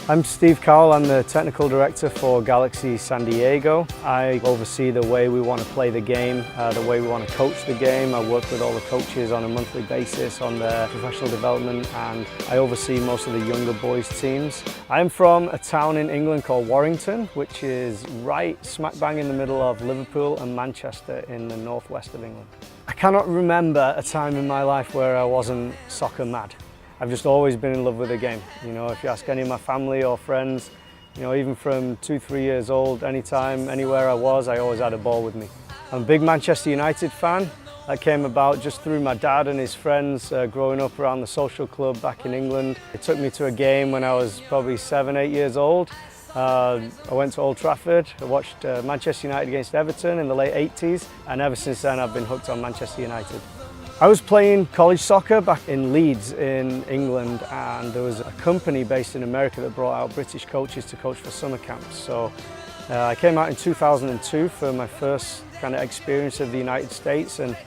I'm Steve Cowell, I'm the Technical Director for GALAXY San Diego. I oversee the way we want to play the game, the way we want to coach the game. I work with all the coaches on a monthly basis on their professional development, and I oversee most of the younger boys teams. I'm from a town in England called Warrington, which is right smack bang in the middle of Liverpool and Manchester in the northwest of England. I cannot remember a time in my life where I wasn't soccer mad. I've just always been in love with the game. You know, if you ask any of my family or friends, you know, even from 2-3 years old, anytime, anywhere I was, I always had a ball with me. I'm a big Manchester United fan. That came about just through my dad and his friends growing up around the social club back in England. It took me to a game when I was probably 7-8 years old. I went to Old Trafford, I watched Manchester United against Everton in the late 80s, and ever since then I've been hooked on Manchester United. I was playing college soccer back in Leeds in England, and there was a company based in America that brought out British coaches to coach for summer camps. So I came out in 2002 for my first kind of experience of the United States, and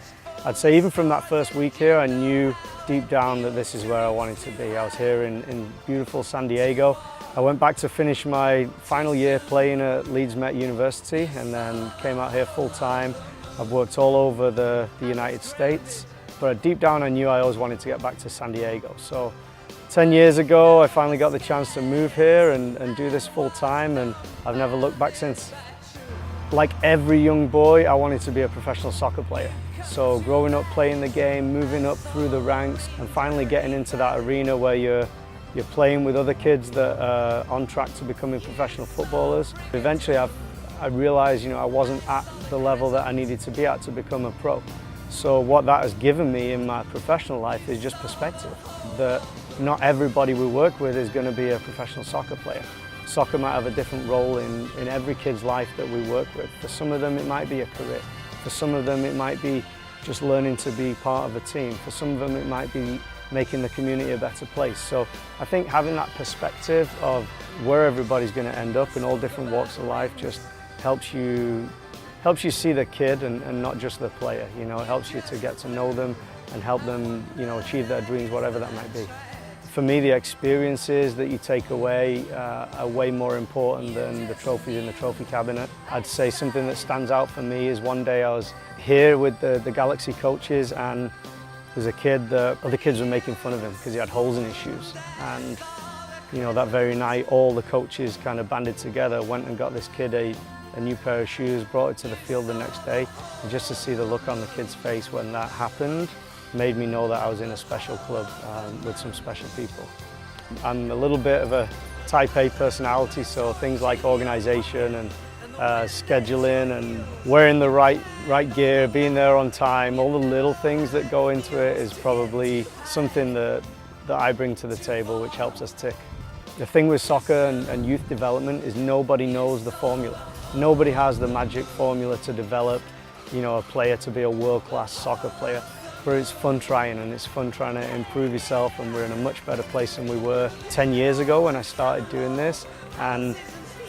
I'd say even from that first week here I knew deep down that this is where I wanted to be. I was here in beautiful San Diego. I went back to finish my final year playing at Leeds Met University and then came out here full time. I've worked all over the United States. But deep down I knew I always wanted to get back to San Diego. So 10 years ago I finally got the chance to move here and do this full time, and I've never looked back since. Like every young boy, I wanted to be a professional soccer player. So growing up playing the game, moving up through the ranks, and finally getting into that arena where you're playing with other kids that are on track to becoming professional footballers. Eventually I realized, you know, I wasn't at the level that I needed to be at to become a pro. So what that has given me in my professional life is just perspective, that not everybody we work with is going to be a professional soccer player. Soccer might have a different role in every kid's life that we work with. For some of them it might be a career. For some of them it might be just learning to be part of a team. For some of them it might be making the community a better place. So I think having that perspective of where everybody's going to end up in all different walks of life just helps you see the kid and not just the player. You know, it helps you to get to know them and help them, you know, achieve their dreams, whatever that might be. For me, the experiences that you take away are way more important than the trophies in the trophy cabinet. I'd say something that stands out for me is one day I was here with the GALAXY coaches, and there's a kid that other kids were making fun of him because he had holes in his shoes. And you know, that very night all the coaches kind of banded together, went and got this kid a new pair of shoes, brought it to the field the next day, and just to see the look on the kid's face when that happened made me know that I was in a special club with some special people. I'm a little bit of a type A personality, so things like organisation and scheduling and wearing the right gear, being there on time, all the little things that go into it is probably something that I bring to the table, which helps us tick. The thing with soccer and youth development is nobody knows the formula. Nobody has the magic formula to develop, you know, a player to be a world-class soccer player. But it's fun trying, and it's fun trying to improve yourself, and we're in a much better place than we were 10 years ago when I started doing this. And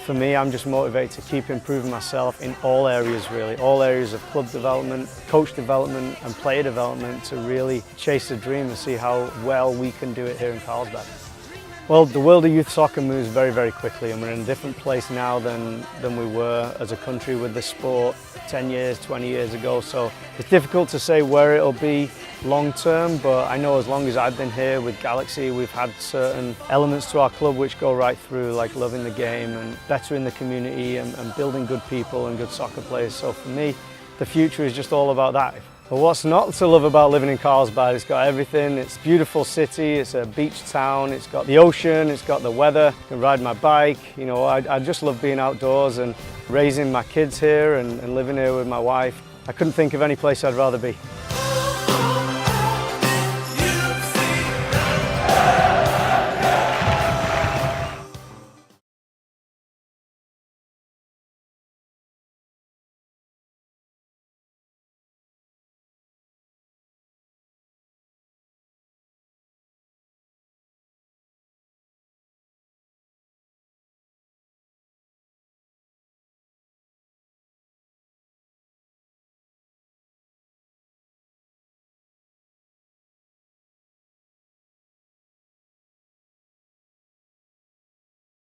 for me, I'm just motivated to keep improving myself in all areas really, all areas of club development, coach development and player development to really chase the dream and see how well we can do it here in Carlsbad. Well, the world of youth soccer moves very, very quickly, and we're in a different place now than we were as a country with the sport 10 years, 20 years ago. So it's difficult to say where it'll be long term, but I know as long as I've been here with GALAXY, we've had certain elements to our club which go right through, like loving the game and bettering the community and building good people and good soccer players. So for me, the future is just all about that. But what's not to love about living in Carlsbad? It's got everything. It's a beautiful city, it's a beach town, it's got the ocean, it's got the weather. I can ride my bike. You know, I just love being outdoors and raising my kids here and living here with my wife. I couldn't think of any place I'd rather be.